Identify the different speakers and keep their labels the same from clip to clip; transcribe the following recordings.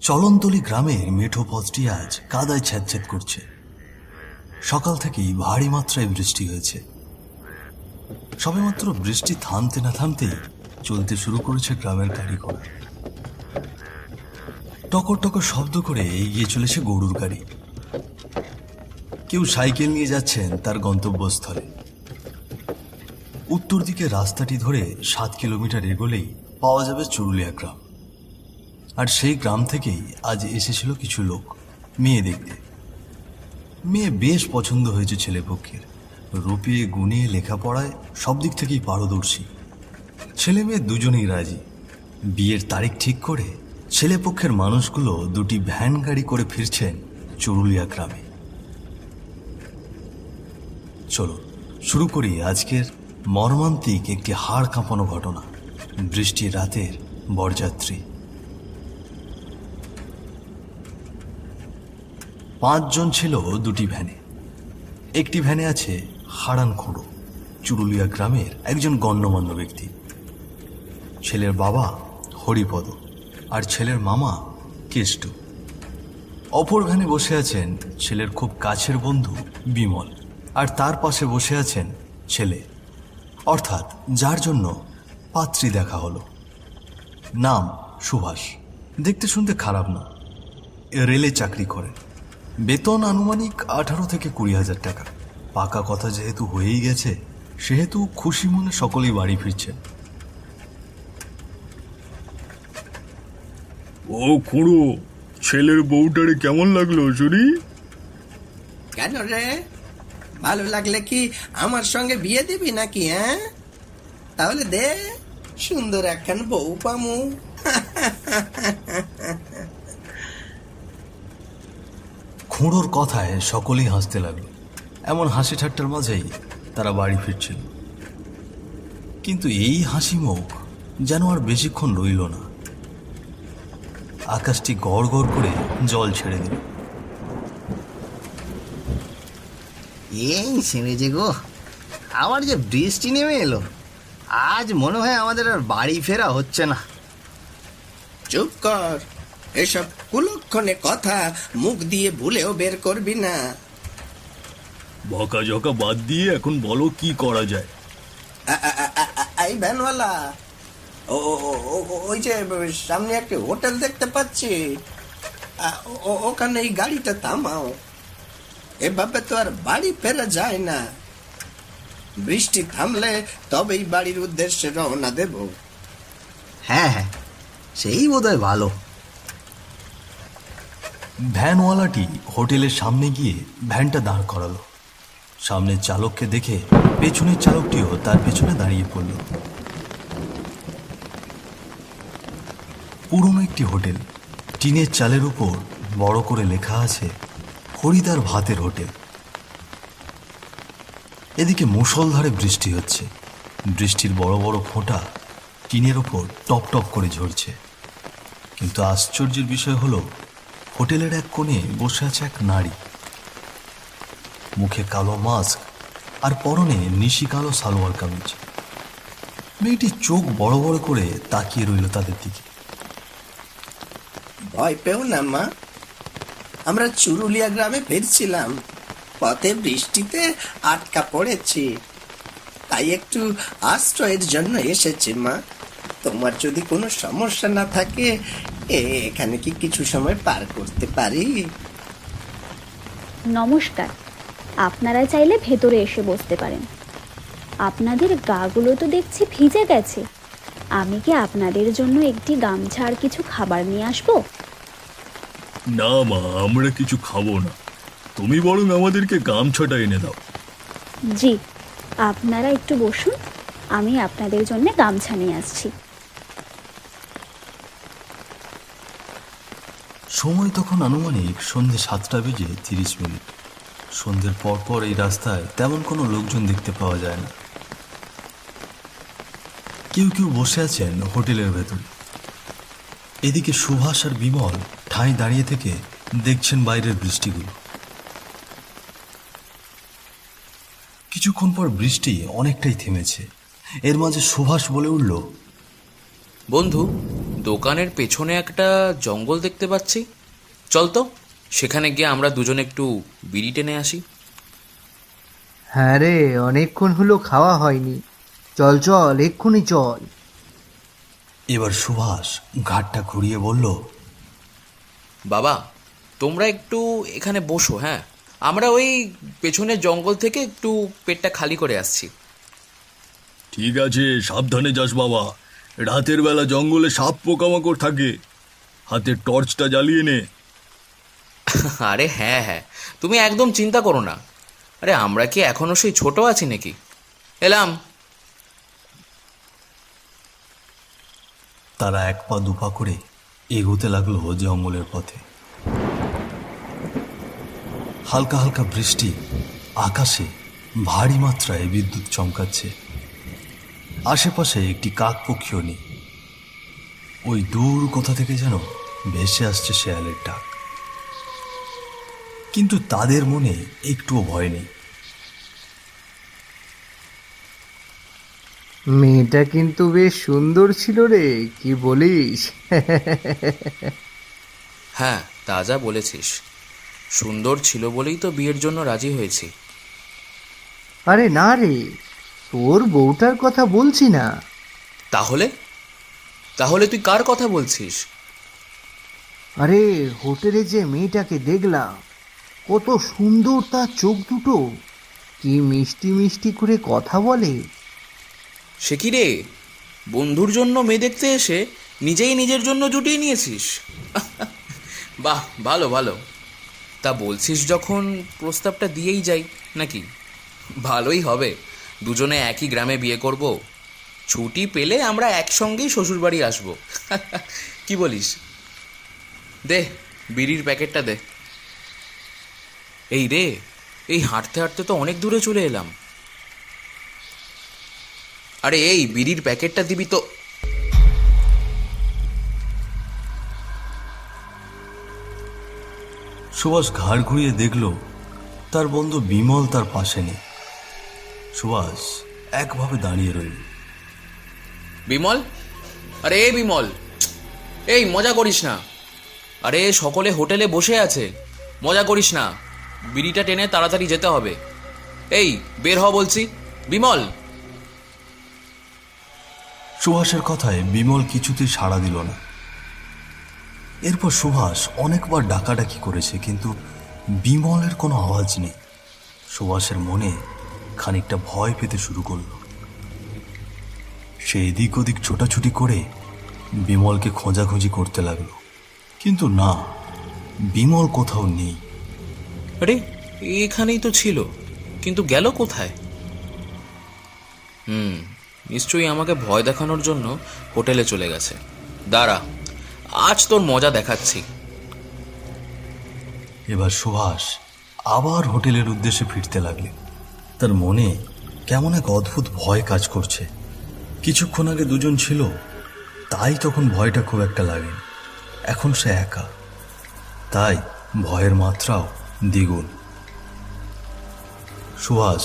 Speaker 1: চলনতলি গ্রামের মেঠো পথটি আজ কাদায় ছ্যাঁতছ্যাঁত করছে। সকাল থেকেই ভারী মাত্রায় বৃষ্টি হয়েছে। সবেমাত্র বৃষ্টি থামতে না থামতেই চলতে শুরু করেছে গ্রামের গাড়ি ঘোড়া। টকর টকর শব্দ করে এগিয়ে চলেছে গরুর গাড়ি। কেউ সাইকেল নিয়ে যাচ্ছেন তার গন্তব্যস্থলে। উত্তর দিকে রাস্তাটি ধরে 7 কিলোমিটার এগোলেই পাওয়া যাবে চুরুলিয়া গ্রাম। আর সেই গ্রাম থেকেই আজ এসেছিল কিছু লোক মেয়ে দেখতে। মেয়ে বেশ পছন্দ হয়েছে ছেলেপক্ষের। রূপে গুণে লেখাপড়ায় সব দিক থেকেই পারদর্শী। ছেলে মেয়ে দুজনেই রাজি। বিয়ের তারিখ ঠিক করে ছেলেপক্ষের মানুষগুলো দুটি ভ্যান গাড়ি করে ফিরছেন চুরুলিয়া গ্রামে। চলো শুরু করি আজকের মর্মান্তিক একটি হাড় কাঁপানো ঘটনা, বৃষ্টির রাতের বরযাত্রী। 5 জন ছিল দুটি ভ্যানে। একটি ভ্যানে আছে হারান খুঁড়ো, চুরুলিয়া গ্রামের একজন গণ্যমান্য ব্যক্তি। ছেলের বাবা হরিপদ আর ছেলের মামা কেষ্ট। অপর ভ্যানে বসে আছেন ছেলের খুব কাছের বন্ধু বিমল, আর তার পাশে বসে আছেন ছেলে, অর্থাৎ যার জন্য পাত্রী দেখা হলো। নাম সুভাষ। দেখতে শুনতে খারাপ না, রেলে চাকরি করেন। বেতন আনুমানিক 18 থেকে 20,000 টাকা। পাকা কথা যেহেতু হয়েই গেছে, সেহেতু খুশি মনে সকলেই বাড়ি ফিরছেন।
Speaker 2: ও খুড়ো, ছেলের বউটারে কেমন লাগলো শুনি?
Speaker 3: কেন রে, ভালো লাগলে কি আমার সঙ্গে বিয়ে দিবি নাকি? হ্যাঁ, তাহলে দে, সুন্দর একখান বউ পামু।
Speaker 1: খুঁড়োর কথায় সকলেই হাসতে লাগলো। এমন হাসি ঠাট্টার মাঝেই তারা বাড়ি ফিরছিল। কিন্তু এই হাসি মুখ যেন আর বেশিক্ষণ রইল না। আকাশটি গড় গড় করে জল ছেড়ে দিল।
Speaker 4: এই সেরেছে গো, আবার যে বৃষ্টি নেমে এলো। আজ মনে হয় আমাদের আর বাড়ি ফেরা হচ্ছে না।
Speaker 3: চুপ কর, এসব কুলক্ষণে কথা মুখ দিয়ে ভুলেও বের করবি না।
Speaker 2: বকা ঝকা বাদ দিয়ে এখন বলো কি করা যায়।
Speaker 3: এই ভ্যানওয়ালা, ওই যে সামনে একটা হোটেল দেখতে পাচ্ছি, ওখানে এই গাড়িটা থামাও। এভাবে তো আর বাড়ি ফেরা যায় না। বৃষ্টি থামলে তবেই বাড়ির উদ্দেশ্যে রওনা দেব।
Speaker 4: হ্যাঁ হ্যাঁ, সেই বোধহয় ভালো।
Speaker 1: ভ্যানওয়ালাটি হোটেলের সামনে গিয়ে ভ্যানটা দাঁড় করালো। সামনের চালককে দেখে পেছনের চালকটিও তার পেছনে দাঁড়িয়ে পড়ল। পুরনো একটি হোটেল, টিনের চালের উপর বড় করে লেখা আছে হরিদার ভাতের হোটেল। এদিকে মুষলধারে বৃষ্টি হচ্ছে। বৃষ্টির বড় বড় ফোঁটা টিনের ওপর টপ টপ করে ঝরছে। কিন্তু আশ্চর্যের বিষয় হলো, হোটেলের এক কোণে বসে আছে এক নারী। মুখে কালো মাস্ক আর পরনে নিশি কালো সালোয়ার কামিজ। মেয়েটি চোখ বড় বড় করে তাকিয়ে রইল তাদের দিকে।
Speaker 3: ভয় পেও না মা, আমরা চুরুলিয়া গ্রামে ফিরছিলাম। পথে বৃষ্টিতে আটকা পড়েছি, তাই একটু আশ্রয়ের জন্য এসেছি মা। তোমার যদি কোনো সমস্যা না থাকে, এখানে কি কিছু সময় পার করতে পারি?
Speaker 5: নমস্কার, আপনারা চাইলে ভেতরে এসে বসতে পারেন। আপনাদের গাগুলো তো দেখছি ভিজে গেছে। আমি কি আপনাদের জন্য একটি গামছা আর কিছু খাবার নিয়ে আসবো?
Speaker 2: না মা, আমরা কিছু খাবো না, তুমি বরং আমাদেরকে গামছাটা এনে দাও।
Speaker 5: জি, আপনারা একটু বসুন, আমি আপনাদের জন্য গামছা নিয়ে আসছি।
Speaker 1: সময় তখন আনুমানিক সন্ধ্যে 7:30। সন্ধ্যের পরপর এই রাস্তায় তেমন কোনো লোকজন দেখতে পাওয়া যায় না। কেউ কেউ বসে আছেন হোটেলের ভেতরে। এদিকে সুভাষ আর বিমল ঠাঁই দাঁড়িয়ে থেকে দেখছেন বাইরের বৃষ্টিগুলো। কিছুক্ষণ পর বৃষ্টি অনেকটাই থেমেছে। এর মাঝে সুভাষ বলে উঠল,
Speaker 6: বন্ধু, দোকানের পেছনে একটা জঙ্গল দেখতে পাচ্ছি, চল তো সেখানে গিয়ে আমরা দুজনে একটু বিড়ি টেনে আসি।
Speaker 7: হ্যাঁ রে, অনেকক্ষণ হলো খাওয়া হয়নি। চল চল, এক্ষুনি চল।
Speaker 1: এবার সুভাষ ঘাটটা ঘুরিয়ে বলল,
Speaker 6: বাবা, তোমরা একটু এখানে বসো, হ্যাঁ, আমরা ওই পেছনের জঙ্গল থেকে একটু পেটটা খালি করে আসছি।
Speaker 2: ঠিক আছে, সাবধানে যাস বাবা। রাতের বেলা জঙ্গলে সাপ পোকামাকড় থাকে, হাতের টর্চটা জ্বালিয়ে নে।
Speaker 6: আরে হ্যাঁ হ্যাঁ, তুমি একদম চিন্তা করো না। আরে আমরা কি এখনো সেই ছোট আছি নাকি? এলাম।
Speaker 1: তারা এক পা দুপা করে এগোতে লাগলো জঙ্গলের পথে। হালকা হালকা বৃষ্টি, আকাশে ভারী মাত্রায় বিদ্যুৎ চমকাচ্ছে। আশেপাশে একটি কাক পক্ষীও নেই। ওই দূর কোথা থেকে যেন ভেসে আসছে শেয়ালের ডাক, কিন্তু তাদের মনে একটুও ভয় নেই।
Speaker 7: মেয়েটা কিন্তু বেশ সুন্দর ছিল রে, কি বলিস?
Speaker 6: হ্যাঁ, তা যা বলেছিস, সুন্দর ছিল বলেই তো বিয়ের জন্য রাজি হয়েছি।
Speaker 7: আরে না রে, তোর বউটার কথা বলছি না।
Speaker 6: তাহলে তাহলে তুই কার কথা বলছিস?
Speaker 7: আরে হোটেলে যে মেয়েটাকে দেখলাম, কত সুন্দর তার চোখ দুটো, কি মিষ্টি মিষ্টি করে কথা বলে।
Speaker 6: সে কি রে, বন্ধুর জন্য মেয়ে দেখতে এসে নিজেই নিজের জন্য জুটিয়ে নিয়েছিস? বাহ, ভালো ভালো। তা বলছিস যখন, প্রস্তাবটা দিয়েই যাই নাকি? ভালোই হবে, দুজনে একই গ্রামে বিয়ে করব, ছুটি পেলে আমরা একসঙ্গেই শ্বশুরবাড়ি আসবো। কি বলিস? দে বিড়ির প্যাকেটটা দে। এই রে, এই হাঁটতে হাঁটতে তো অনেক দূরে চলে এলাম। আরে এই বিড়ির প্যাকেটটা দিবি তো।
Speaker 1: সুভাষ ঘাড় ঘুরিয়ে দেখল তার বন্ধু বিমল তার পাশে নেই। সুভাষ একভাবে দাঁড়িয়ে রইল।
Speaker 6: বিমল, আরে এই বিমল, এই মজা করিস না। আরে সকলে হোটেলে বসে আছে, মজা করিস না। বিড়িটা টেনে তাড়াতাড়ি যেতে হবে। এই বের হ বলছি, বিমল।
Speaker 1: সুভাষের কথায় বিমল কিছুতেই সাড়া দিল না। এরপর সুভাষ অনেকবার ডাকাডাকি করেছে, কিন্তু বিমলের কোনো আওয়াজ নেই। সুভাষের মনে খানিকটা ভয় পেতে শুরু করল। সে এদিক ওদিক ছোটাছুটি করে বিমলকে খোঁজাখুঁজি করতে লাগলো, কিন্তু না, বিমল কোথাও নেই।
Speaker 6: আরে এখানেই তো ছিল, কিন্তু গেল কোথায়? নিশ্চয়ই আমাকে ভয় দেখানোর জন্য হোটেলে চলে গেছে। দাঁড়া, আজ তোর মজা দেখাচ্ছি।
Speaker 1: এবার সুভাষ আবার হোটেলের উদ্দেশ্যে ফিরতে লাগলেন। তার মনে কেমন এক অদ্ভুত ভয় কাজ করছে। কিছুক্ষণ আগে দুজন ছিল, তাই তখন ভয়টা খুব একটা লাগে। এখন সে একা, তাই ভয়ের মাত্রাও দ্বিগুণ। সুভাষ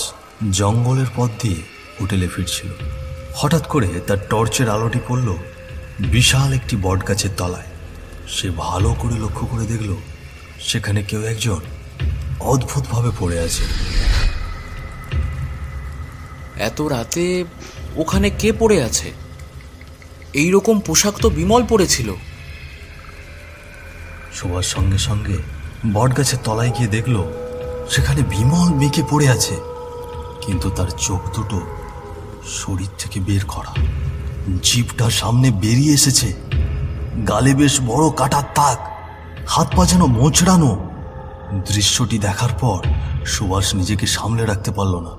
Speaker 1: জঙ্গলের পথ দিয়ে হোটেলে ফিরছিল। হঠাৎ করে তার টর্চের আলোটি পড়ল বিশাল একটি বটগাছের তলায়। সে ভালো করে লক্ষ্য করে দেখল সেখানে কেউ একজন অদ্ভুতভাবে পড়ে আছে।
Speaker 6: এত রাতে ওখানে কে পড়ে আছে? এই রকম পোশাক তো বিমল পরেছিল।
Speaker 1: সুভাষ সঙ্গে সঙ্গে বটগাছের তলায় গিয়ে দেখল সেখানে বিমল বেঁকে পড়ে আছে, কিন্তু তার চোখ দুটো শরীর থেকে বের করা, জিভটা সামনে বেরিয়ে এসেছে, গালে বেশ বড় কাটার দাগ, হাত পা যেন মোচড়ানো। দৃশ্যটি দেখার পর সুভাষ নিজেকে সামলে রাখতে পারল না।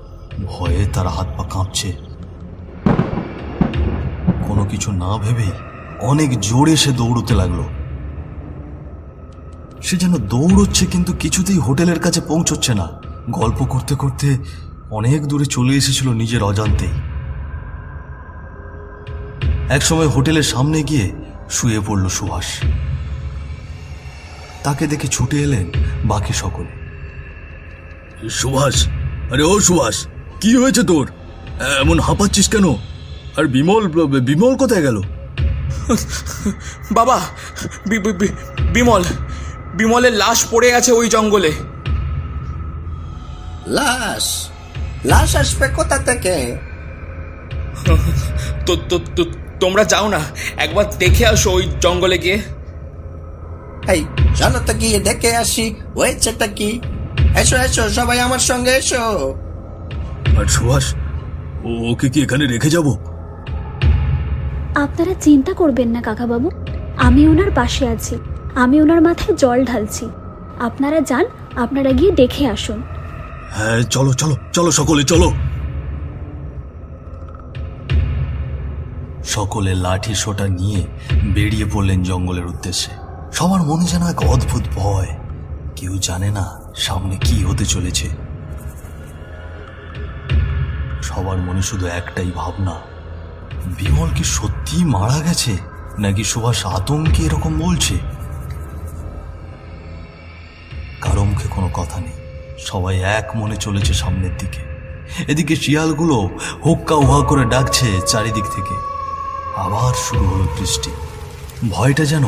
Speaker 1: ভয়ে তার হাত পা কাঁপছে। কোনো কিছু না ভেবে অনেক জোরে সে দৌড়তে লাগলো। সে যেন দৌড়চ্ছে, কিন্তু কিছুতেই হোটেলের কাছে পৌঁছচ্ছে না। গল্প করতে করতে অনেক দূরে চলে এসেছিল নিজের অজান্তেই। একসময় হোটেলের সামনে গিয়ে শুয়ে পড়ল সুভাষ। তাকে দেখে ছুটে এলেন বাকি সকলে।
Speaker 2: সুভাষ, আরে ও সুভাষ, কি হয়েছে তোর? এমন হাঁপাচ্ছিস কেন? আর বিমল বিমল কোথায় গেল?
Speaker 6: বাবা, বিমল, বিমলের লাশ পড়ে আছে ওই জঙ্গলে।
Speaker 3: লাশ? লাশ আসবে কোথা থেকে?
Speaker 6: তোমরা যাও না, একবার দেখে আসো ওই জঙ্গলে গিয়ে।
Speaker 3: এই চলো তো গিয়ে দেখে আসি হয়েছেটা কি। এসো এসো সবাই আমার সঙ্গে এসো।
Speaker 2: আর সুভাষ, ওকে কি এখানে রেখে যাব?
Speaker 5: আপনারা চিন্তা করবেন না কাকাবাবু, আমি ওনার পাশে আছি, আমি ওনার মাথায় জল ঢালছি। আপনারা যান, আপনারা গিয়ে দেখে আসুন।
Speaker 2: হ্যাঁ, চলো চলো চলো, সকলে চলো।
Speaker 1: সকলে লাঠি সোটা নিয়ে বেরিয়ে পড়লেন জঙ্গলের উদ্দেশ্যে। সবার মনে যেন এক অদ্ভুত ভয়, কেউ জানে না সামনে কি হতে চলেছে। সবার মনে শুধু একটাই ভাবনা, বিমল কি সত্যি মারা গেছে নাকি সুভাষ আতঙ্কে এরকম বলছে। কারো মুখে কোনো কথা নেই, সবাই এক মনে চলেছে সামনের দিকে। এদিকে শিয়ালগুলো হুক্কা উহা করে ডাকছে চারিদিক থেকে। আবার শুরু হলো বৃষ্টি। ভয়টা যেন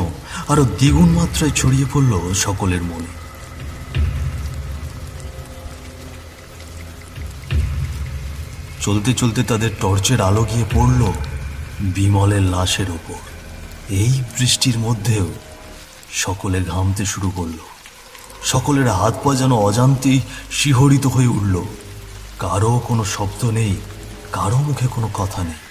Speaker 1: আরো দ্বিগুণ মাত্রায় ছড়িয়ে পড়ল সকলের মনে। চলতে চলতে তাদের টর্চের আলো গিয়ে পড়ল বিমলের লাশের ওপর। এই বৃষ্টির মধ্যেও সকলে ঘামতে শুরু করলো। সকলের হাত পা যেন অজান্তেই শিহরিত হয়ে উঠল। কারো কোনো শব্দ নেই, কারো মুখে কোনো কথা নেই।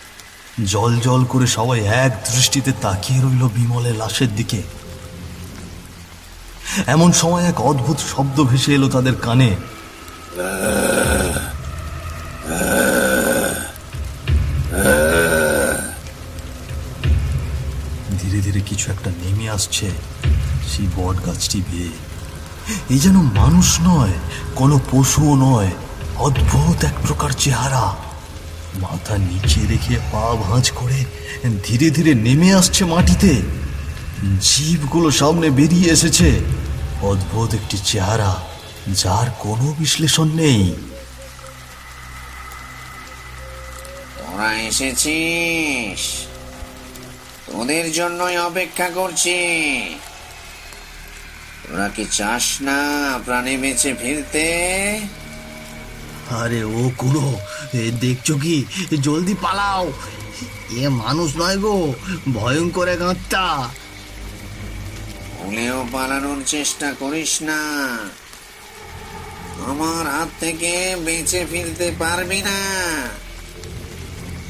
Speaker 1: জল জল করে সবাই এক দৃষ্টিতে তাকিয়ে রইল বিমলের লাশের দিকে। এমন সময় এক অদ্ভুত শব্দ ভেসে এলো তাদের কানে। ধীরে ধীরে কিছু একটা নেমে আসছে সেই বট গাছটি বেয়ে। এই যেন মানুষ নয়, কোনো পশুও নয়, অদ্ভুত এক প্রকার চেহারা। মাথা নিচে রেখে পা ভাঁজ করে ধীরে ধীরে নেমে আসছে মাটিতে। জীবগুলো সামনে বেরিয়ে এসেছে। অদ্ভুত একটি চেহারা, যার কোনো বিশ্লেষণ নেই।
Speaker 8: তোরা এসেছিস, তোদের জন্যই অপেক্ষা করছি। তোরা কি চাস না প্রাণে বেঁচে ফিরতে?
Speaker 4: আরে ও কুড়ো, দেখছো কি? জলদি পালাও, এ মানুষ নয় গো, ভয়ঙ্কর এক আত্মা।
Speaker 8: ভুলেও পালানোর চেষ্টা করিস না, আমার হাত থেকে বেঁচে ফিরতে পারবি না।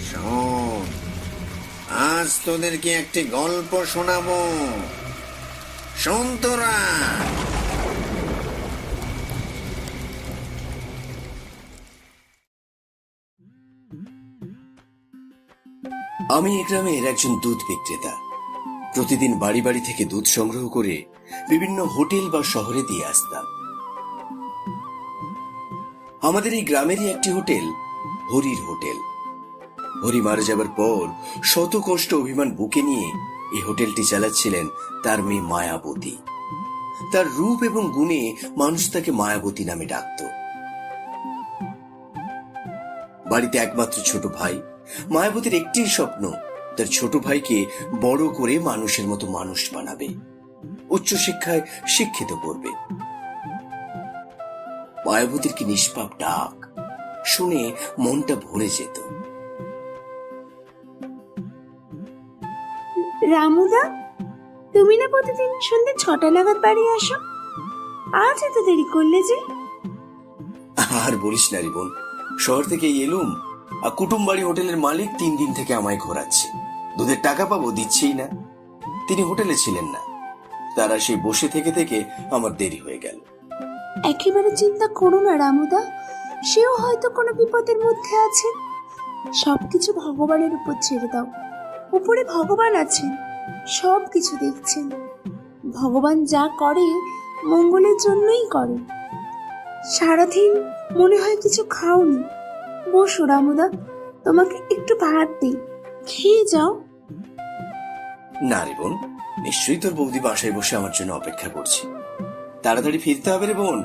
Speaker 8: শোন, আজ তোদেরকে একটি গল্প শোনাবো, শোন তোরা।
Speaker 9: আমি এই গ্রামের একজন দুধ বিক্রেতা। প্রতিদিন বাড়ি বাড়ি থেকে দুধ সংগ্রহ করে বিভিন্ন হোটেল বা শহরে দিয়ে আসতাম। আমাদের এই গ্রামেরই একটি হোটেল হরির হোটেল। হরি মারা যাবার পর শত কষ্ট অভিমান বুকে নিয়ে এই হোটেলটি চালাচ্ছিলেন তার মেয়ে মায়াবতী। তার রূপ এবং গুণে মানুষ তাকে মায়াবতী নামে ডাকত। বাড়িতে একমাত্র ছোট ভাই। মায়াবতীর একটি স্বপ্ন, তার ছোট ভাইকে বড় করে মানুষের মতো মানুষ বানাবে, উচ্চশিক্ষায় শিক্ষিত করবে। মায়াবতীর কি নিষ্পাপ ডাক, শুনে মনটা ভরে যেত।
Speaker 10: রামুদা, তুমি না প্রতিদিন সন্ধ্যে 6টা নাগাদ বাড়ি আসো, আজ এত দেরি করলে যে?
Speaker 9: আর বলিস না রে বোন, শহর থেকে এলুম, আর কুটুম বাড়ি হোটেলের মালিক 3 দিন থেকে আমায় ঘোরাচ্ছে। দুধের টাকা পাবো, দিচ্ছেই না। তিনি হোটেলে ছিলেন না, তারা সেই বসে থেকে থেকে আমার দেরি হয়ে গেল।
Speaker 10: একেবারে চিন্তা করো না রামুদা, সেও হয়তো কোনো বিপদের মধ্যে আছে। সবকিছু ভগবানের উপর ছেড়ে দাও। উপরে ভগবান আছেন, সব কিছু দেখছেন। ভগবান যা করে মঙ্গলের জন্যই করে। সারাদিন মনে হয় কিছু খাওনি। বসো রামুদা, তোমাকে একটু ভাত দিই, খেয়ে যাও।
Speaker 9: না রে বোন, নিশ্চয়ই তোর বৌদি বাসায় বসে আমার জন্য অপেক্ষা করছে। তাড়াতাড়ি ফিরতে হবে রে বোন,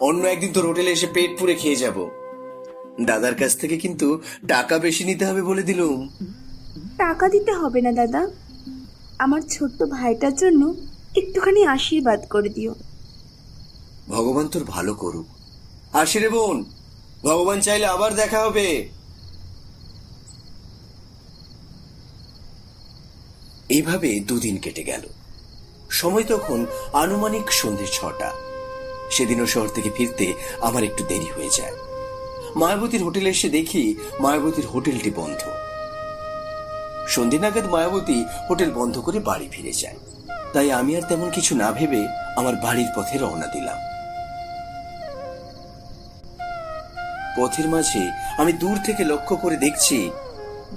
Speaker 9: অন্য একদিন তোর হোটেলে এসে পেট পুরে খেয়ে যাব। দাদার কাছ থেকে কিন্তু টাকা বেশি নিতে হবে বলে দিলুম।
Speaker 10: টাকা দিতে হবে না দাদা, আমার ছোট্ট ভাইটার জন্য একটুখানি আশীর্বাদ করে দিও।
Speaker 9: ভগবান তোর ভালো করুক। আসি রে বোন, ভগবান চাইলে আবার দেখা হবে। এইভাবে দুদিন কেটে গেল। সময় তখন আনুমানিক সন্ধ্যে 6টা। সেদিনও শহর থেকে ফিরতে আমার একটু দেরি হয়ে যায়। মায়াবতীর হোটেলে এসে দেখি মায়াবতীর হোটেলটি বন্ধ। সন্ধ্যে নাগাদ মায়াবতী হোটেল বন্ধ করে বাড়ি ফিরে যায়। তাই আমি আর তেমন কিছু না ভেবে আমার বাড়ির পথে রওনা দিলাম। পথের মাঝে আমি দূর থেকে লক্ষ্য করে দেখছি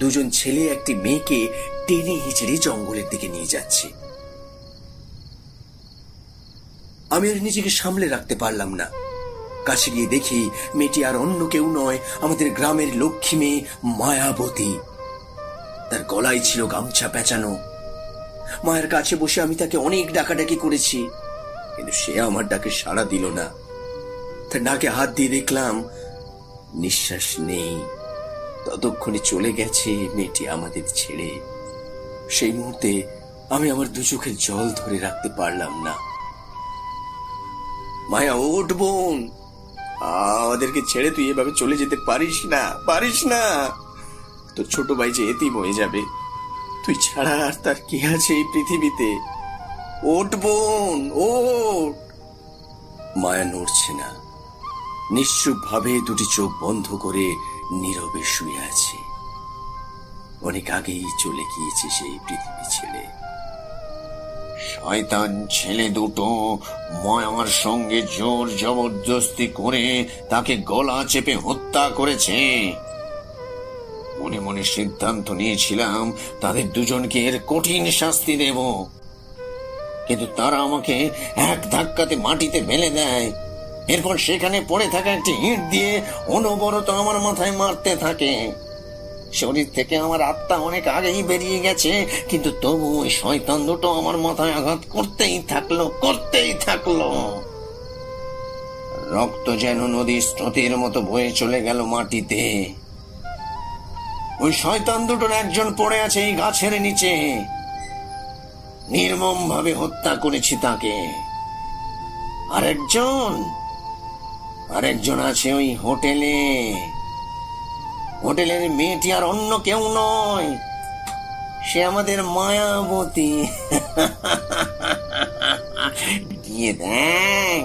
Speaker 9: দুজন ছেলে একটি মেয়েকে টেনে হিচড়ে জঙ্গলের দিকে নিয়ে যাচ্ছে। আমি আর নিজেকে সামলে রাখতে পারলাম না। কাছে গিয়ে দেখি মেয়েটি আর অন্য কেউ নয়, আমাদের গ্রামের লক্ষ্মী মেয়ে মায়াবতী। তার গলায় ছিল গামছা পেঁচানো। মায়ের কাছে বসে আমি তাকে অনেক ডাকাডাকি করেছি, কিন্তু সে আমার ডাকে সাড়া দিল না। তার নাকে হাত দিয়ে দেখলাম নিঃশ্বাস নেই। ততক্ষণে চলে গেছে মেয়েটি আমাদের ছেড়ে। সেই মুহূর্তে আমি আমার দু চোখের জল ধরে রাখতে পারলাম না। মায়া, ওঠ বোন, আমাদেরকে ছেড়ে তুই এভাবে চলে যেতে পারিস না, পারিস না। তোর ছোট ভাই যে এতিম হয়ে যাবে, তুই ছাড়া আর তার কি আছে এই পৃথিবীতে। ওঠ বোন, ওঠ। মায়া নড়ছে না, নিশ্চুপ ভাবে দুটি চোখ বন্ধ করে নীরবে শুয়ে আছে। অনেক আগেই চলে গিয়েছে সেই পৃথিবী ছেড়ে।
Speaker 8: শয়তান ছেলে দুটো মায়ার সঙ্গে জোর জবরদস্তি করে তাকে গলা চেপে হত্যা করেছে। মনে মনে সিদ্ধান্ত নিয়েছিলাম তাদের দুজনকে এর কঠিন শাস্তি দেব, কিন্তু তারা আমাকে এক ধাক্কাতে মাটিতে ফেলে দেয়। এরপর সেখানে পড়ে থাকা একটি ইট দিয়ে অনবরত আমার মাথায় মারতে থাকে। শরীর থেকে আমার আত্মা অনেক আগেই বেরিয়ে গেছে, কিন্তু তবু ওই শয়তান দুটো আমার মাথায় আঘাত করতেই থাকলো। রক্ত যেন নদীর স্রোতের মতো বয়ে চলে গেল মাটিতে। ওই শয়তান দুটোর একজন পড়ে আছে এই গাছের নিচে। নির্মম ভাবে হত্যা করেছি তাকে। আরেকজন আছে ওই হোটেলে। হোটেলের মেয়েটি আর অন্য কেউ নয়, সে আমাদের মায়াবতী। গিয়ে দেখ,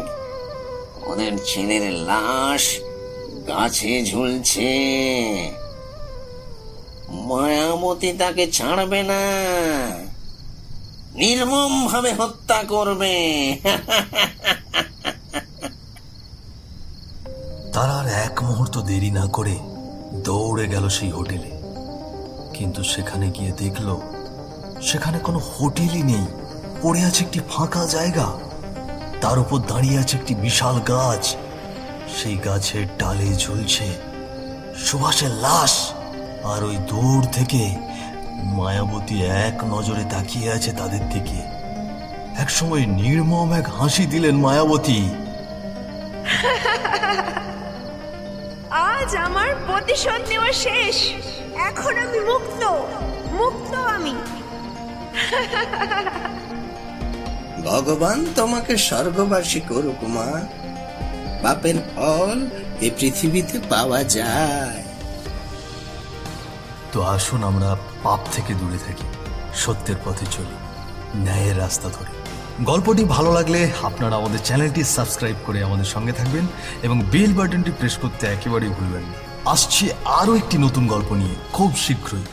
Speaker 8: ওদের ছেলের লাশ গাছে ঝুলছে। মায়াবতী তাকে ছাড়বে না, নির্মম ভাবে হত্যা করবে।
Speaker 1: তারা আর এক মুহূর্ত দেরি না করে দৌড়ে গেল সেই হোটেলে। কিন্তু সেখানে গিয়ে দেখলো সেখানে কোনো হোটেলই নেই। পড়ে আছে একটি ফাঁকা জায়গা, তার উপর দাঁড়িয়ে আছে একটি বিশাল গাছ। সেই গাছের ডালে ঝুলছে সুভাষের লাশ। আর ওই দূর থেকে মায়াবতী এক নজরে তাকিয়ে আছে তাদের দিকে। একসময় নির্মম এক হাসি দিলেন মায়াবতী।
Speaker 10: আজ আমার প্রতিশোধ নেওয়া শেষ। এখন আমি মুক্ত আমি।
Speaker 3: ভগবান তোমাকে স্বর্গবাসী করুক মা। পাপের ফল এ পৃথিবীতে পাওয়া যায়।
Speaker 1: তো আসুন আমরা পাপ থেকে দূরে থাকি, সত্যের পথে চলি, ন্যায়ের রাস্তা ধরে। গল্পটি ভালো লাগলে আপনারা আমাদের চ্যানেলটি সাবস্ক্রাইব করে আমাদের সঙ্গে থাকবেন এবং বেল বাটনটি প্রেস করতে একেবারেই ভুলবেন না। আসছি আরও একটি নতুন গল্প নিয়ে খুব শীঘ্রই।